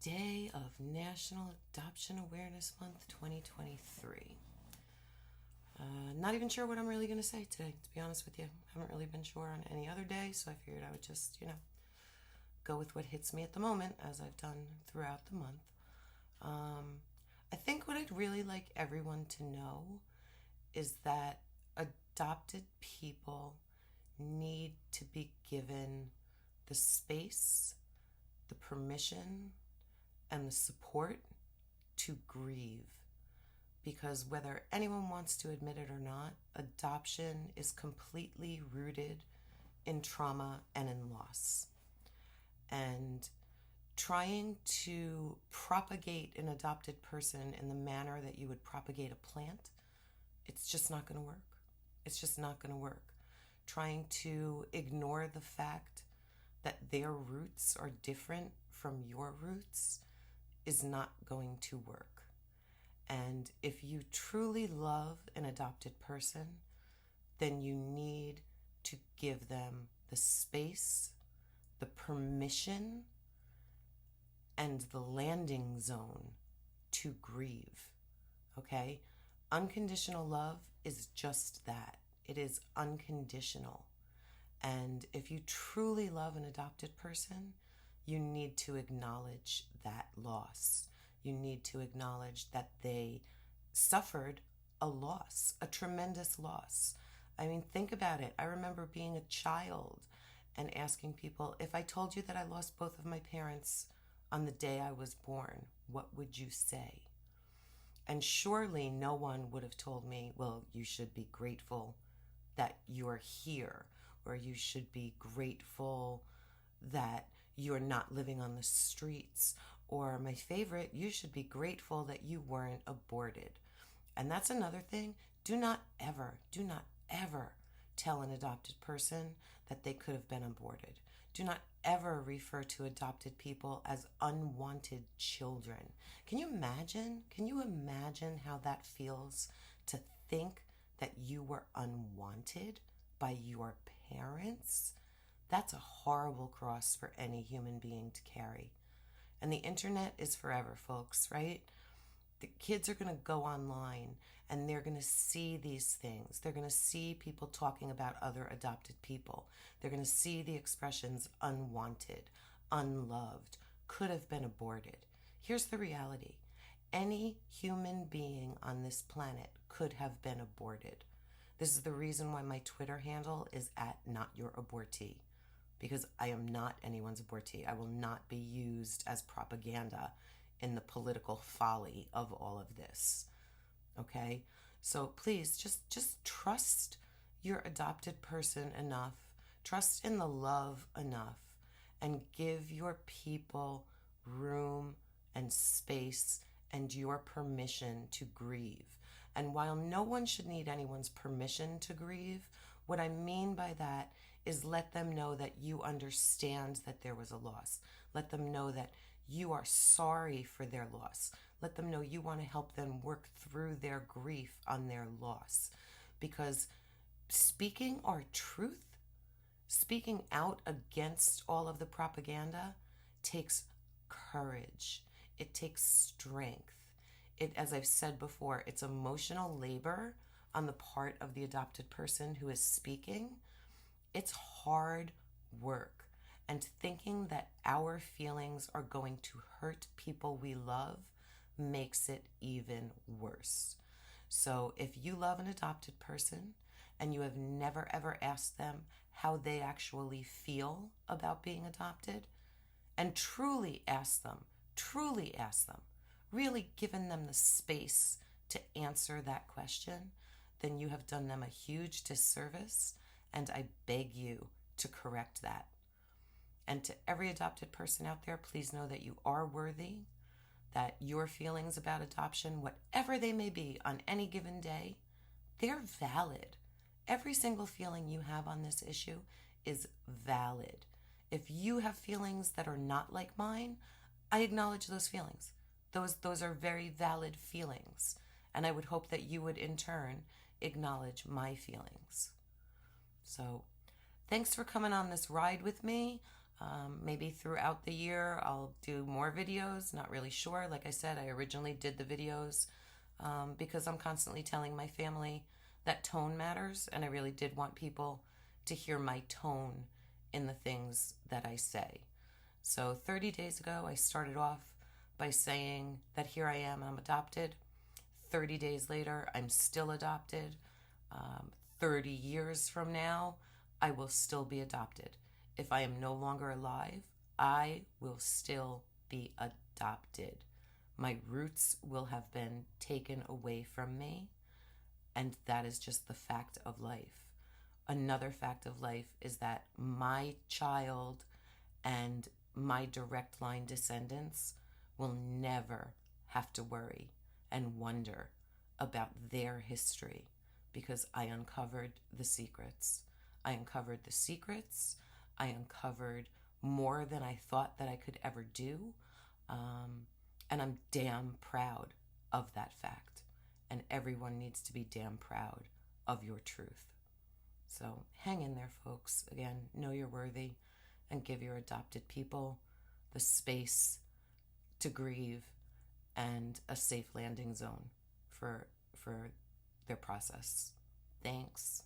day of National Adoption Awareness Month 2023. Not even sure what I'm really going to say today, to be honest with you. Haven't really been sure on any other day, so I figured I would just, go with what hits me at the moment, as I've done throughout the month. I think what I'd really like everyone to know is that adopted people need to be given the space, the permission, and the support to grieve. Because whether anyone wants to admit it or not, adoption is completely rooted in trauma and in loss. And trying to propagate an adopted person in the manner that you would propagate a plant, it's just not going to work. It's just not going to work. Trying to ignore the fact that their roots are different from your roots is not going to work. And if you truly love an adopted person, then you need to give them the space, the permission, and the landing zone to grieve. Okay? Unconditional love is just that. It is unconditional. And if you truly love an adopted person, you need to acknowledge that loss. You need to acknowledge that they suffered a loss, a tremendous loss. I mean, think about it. I remember being a child and asking people, if I told you that I lost both of my parents on the day I was born, what would you say? And surely no one would have told me, well, you should be grateful that you're here, or you should be grateful that you're not living on the streets, or my favorite, you should be grateful that you weren't aborted. And that's another thing. Do not ever tell an adopted person that they could have been aborted. Do not ever refer to adopted people as unwanted children. Can you imagine? Can you imagine how that feels to think that you were unwanted by your parents? That's a horrible cross for any human being to carry. And the internet is forever, folks, right? The kids are going to go online and they're going to see these things. They're going to see people talking about other adopted people. They're going to see the expressions unwanted, unloved, could have been aborted. Here's the reality. Any human being on this planet could have been aborted. This is the reason why my Twitter handle is @NotYourAbortee. Because I am not anyone's abortee. I will not be used as propaganda in the political folly of all of this. Okay? So please just trust your adopted person enough. Trust in the love enough. And give your people room and space and your permission to grieve. And while no one should need anyone's permission to grieve, what I mean by that is let them know that you understand that there was a loss. Let them know that you are sorry for their loss. Let them know you want to help them work through their grief on their loss. Because speaking our truth, speaking out against all of the propaganda takes courage. It takes strength. As I've said before, it's emotional labor on the part of the adopted person who is speaking. It's hard work, and thinking that our feelings are going to hurt people we love makes it even worse. So if you love an adopted person and you have never ever asked them how they actually feel about being adopted, and truly ask them, really given them the space to answer that question, then you have done them a huge disservice. And I beg you to correct that. And to every adopted person out there, please know that you are worthy, that your feelings about adoption, whatever they may be on any given day, they're valid. Every single feeling you have on this issue is valid. If you have feelings that are not like mine, I acknowledge those feelings. Those are very valid feelings. And I would hope that you would in turn acknowledge my feelings. So thanks for coming on this ride with me. Maybe throughout the year I'll do more videos, not really sure. Like I said, I originally did the videos because I'm constantly telling my family that tone matters, and I really did want people to hear my tone in the things that I say. So 30 days ago, I started off by saying that here I am, I'm adopted. 30 days later, I'm still adopted. 30 years from now, I will still be adopted. If I am no longer alive, I will still be adopted. My roots will have been taken away from me, and that is just the fact of life. Another fact of life is that my child and my direct line descendants will never have to worry and wonder about their history because I uncovered the secrets. I uncovered the secrets. I uncovered more than I thought that I could ever do. And I'm damn proud of that fact. And everyone needs to be damn proud of your truth. So hang in there, folks. Again, know you're worthy and give your adopted people the space to grieve and a safe landing zone for their process. Thanks.